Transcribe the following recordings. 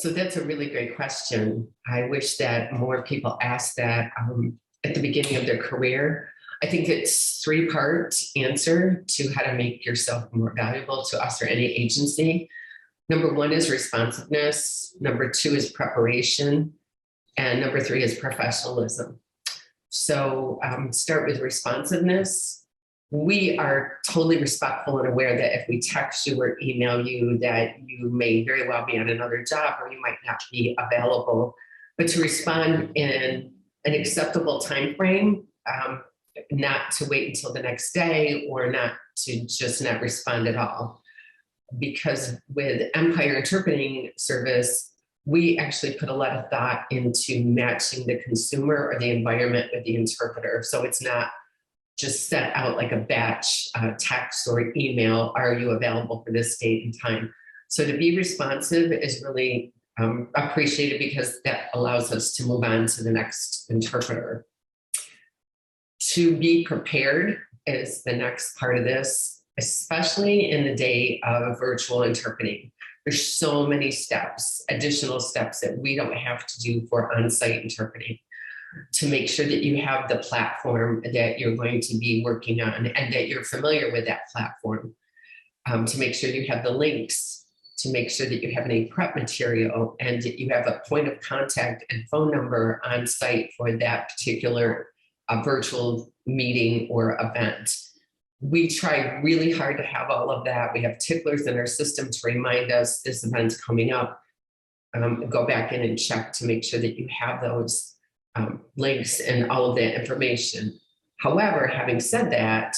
So that's a really great question. I wish that more people asked that at the beginning of their career. I think it's three-part answer to how to make yourself more valuable to us or any agency. Number one is responsiveness. Number two is preparation. And number three is professionalism. So start with responsiveness. We are totally respectful and aware that if we text you or email you, that you may very well be on another job or you might not be available. But to respond in an acceptable time frame, not to wait until the next day or not to just not respond at all. Because with Empire Interpreting Service, we actually put a lot of thought into matching the consumer or the environment with the interpreter. So it's not just set out like a batch text or email, are you available for this date and time? So to be responsive is really appreciated because that allows us to move on to the next interpreter. To be prepared is the next part of this, especially in the day of virtual interpreting. There's so many steps, additional steps that we don't have to do for on-site interpreting to make sure that you have the platform that you're going to be working on and that you're familiar with that platform, to make sure you have the links, to make sure that you have any prep material and that you have a point of contact and phone number on site for that particular virtual meeting or event. We try really hard to have all of that. We have ticklers in our system to remind us this event's coming up. Go back in and check to make sure that you have those links and all of that information. However, having said that,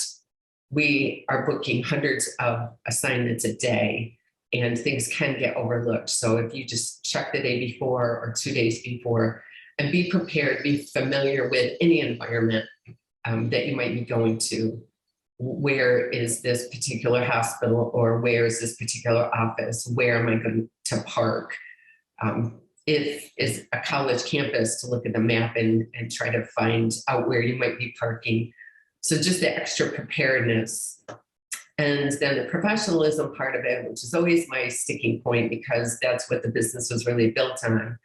we are booking hundreds of assignments a day and things can get overlooked. So if you just check the day before or 2 days before and be prepared, be familiar with any environment that you might be going to. Where is this particular hospital or where is this particular office? Where am I going to park? If it's a college campus, to look at the map and try to find out where you might be parking. So just the extra preparedness. And then the professionalism part of it, which is always my sticking point because that's what the business was really built on,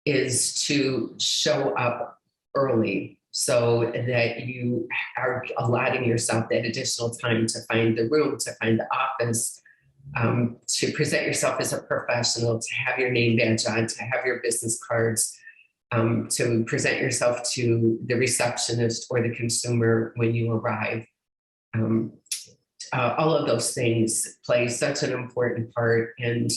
is to show up early so that you are allotting yourself that additional time to find the room, to find the office, to present yourself as a professional, to have your name badge on, to have your business cards, to present yourself to the receptionist or the consumer when you arrive. All of those things play such an important part in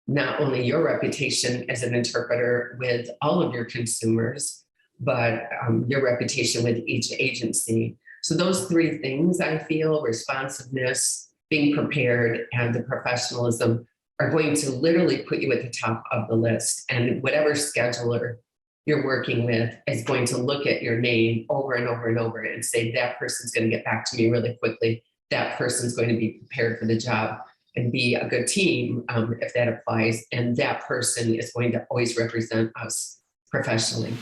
not only your reputation as an interpreter with all of your consumers, but your reputation with each agency. So those three things, I feel, responsiveness, being prepared, and the professionalism are going to literally put you at the top of the list. And whatever scheduler you're working with is going to look at your name over and over and over and say, that person's going to get back to me really quickly. That person's going to be prepared for the job and be a good team if that applies. And that person is going to always represent us professionally.